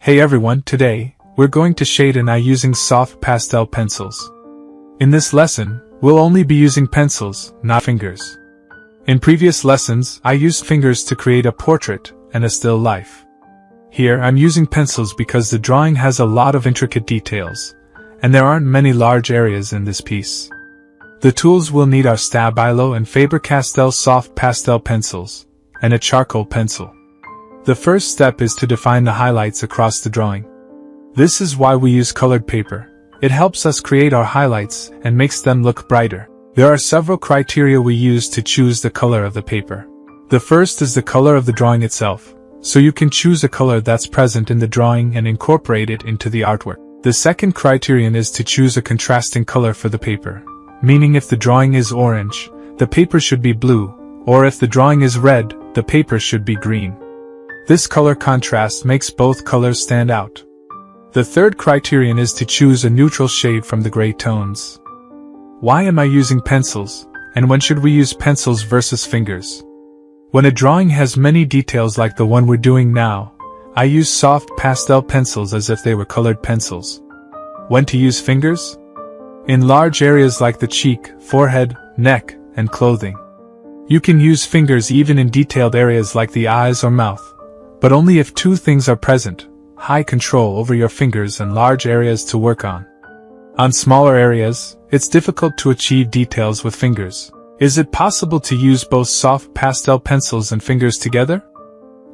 Hey everyone, today, we're going to shade an eye using soft pastel pencils. In this lesson, we'll only be using pencils, not fingers. In previous lessons, I used fingers to create a portrait and a still life. Here I'm using pencils because the drawing has a lot of intricate details, and there aren't many large areas in this piece. The tools we'll need are Stabilo and Faber-Castell soft pastel pencils, and a charcoal pencil. The first step is to define the highlights across the drawing. This is why we use colored paper. It helps us create our highlights and makes them look brighter. There are several criteria we use to choose the color of the paper. The first is the color of the drawing itself, so you can choose a color that's present in the drawing and incorporate it into the artwork. The second criterion is to choose a contrasting color for the paper, meaning if the drawing is orange, the paper should be blue, or if the drawing is red, the paper should be green. This color contrast makes both colors stand out. The third criterion is to choose a neutral shade from the gray tones. Why am I using pencils, and when should we use pencils versus fingers? When a drawing has many details like the one we're doing now, I use soft pastel pencils as if they were colored pencils. When to use fingers? In large areas like the cheek, forehead, neck, and clothing. You can use fingers even in detailed areas like the eyes or mouth, but only if two things are present: high control over your fingers and large areas to work on. On smaller areas, it's difficult to achieve details with fingers. Is it possible to use both soft pastel pencils and fingers together?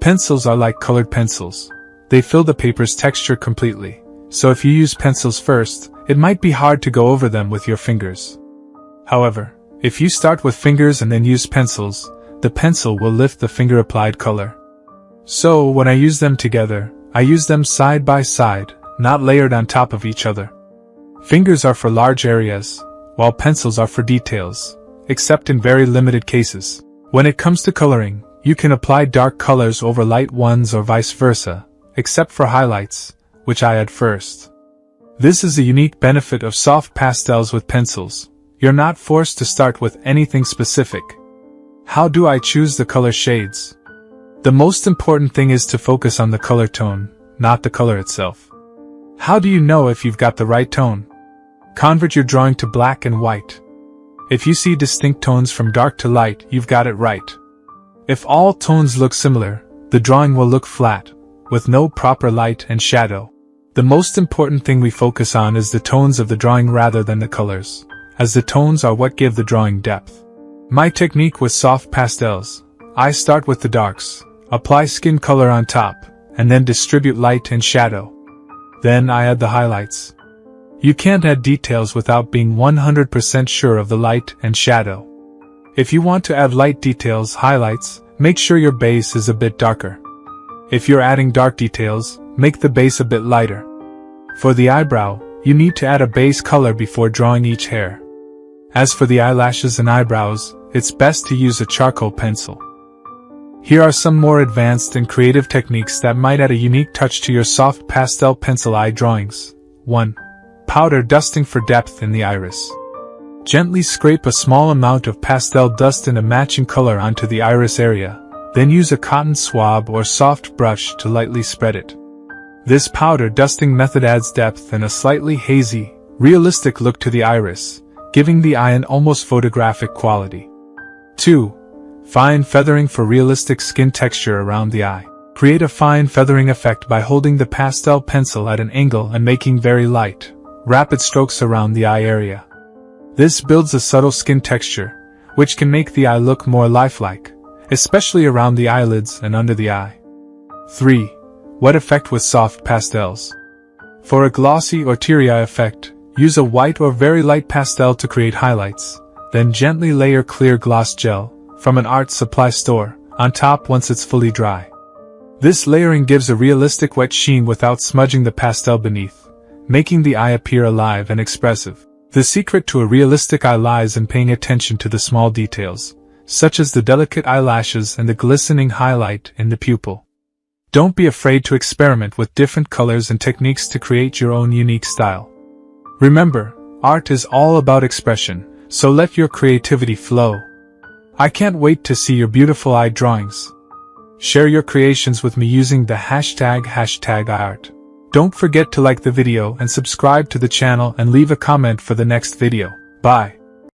Pencils are like colored pencils. They fill the paper's texture completely, so if you use pencils first, it might be hard to go over them with your fingers. However, if you start with fingers and then use pencils, the pencil will lift the finger-applied color. So, when I use them together, I use them side by side, not layered on top of each other. Fingers are for large areas, while pencils are for details, except in very limited cases. When it comes to coloring, you can apply dark colors over light ones or vice versa, except for highlights, which I add first. This is a unique benefit of soft pastels with pencils. You're not forced to start with anything specific. How do I choose the color shades? The most important thing is to focus on the color tone, not the color itself. How do you know if you've got the right tone? Convert your drawing to black and white. If you see distinct tones from dark to light, you've got it right. If all tones look similar, the drawing will look flat, with no proper light and shadow. The most important thing we focus on is the tones of the drawing rather than the colors, as the tones are what give the drawing depth. My technique with soft pastels: I start with the darks, apply skin color on top, and then distribute light and shadow. Then I add the highlights. You can't add details without being 100% sure of the light and shadow. If you want to add light details, highlights, make sure your base is a bit darker. If you're adding dark details, make the base a bit lighter. For the eyebrow, you need to add a base color before drawing each hair. As for the eyelashes and eyebrows, it's best to use a charcoal pencil. Here are some more advanced and creative techniques that might add a unique touch to your soft pastel pencil eye drawings. 1. Powder dusting for depth in the iris. Gently scrape a small amount of pastel dust in a matching color onto the iris area, then use a cotton swab or soft brush to lightly spread it. This powder dusting method adds depth and a slightly hazy, realistic look to the iris, giving the eye an almost photographic quality. 2. Fine feathering for realistic skin texture around the eye. Create a fine feathering effect by holding the pastel pencil at an angle and making very light, rapid strokes around the eye area. This builds a subtle skin texture, which can make the eye look more lifelike, especially around the eyelids and under the eye. 3. Wet effect with soft pastels. For a glossy or teary eye effect, use a white or very light pastel to create highlights, then gently layer clear gloss gel from an art supply store on top once it's fully dry. This layering gives a realistic wet sheen without smudging the pastel beneath, making the eye appear alive and expressive. The secret to a realistic eye lies in paying attention to the small details, such as the delicate eyelashes and the glistening highlight in the pupil. Don't be afraid to experiment with different colors and techniques to create your own unique style. Remember, art is all about expression, so let your creativity flow. I can't wait to see your beautiful eye drawings. Share your creations with me using the #iArt. Don't forget to like the video and subscribe to the channel and leave a comment for the next video. Bye.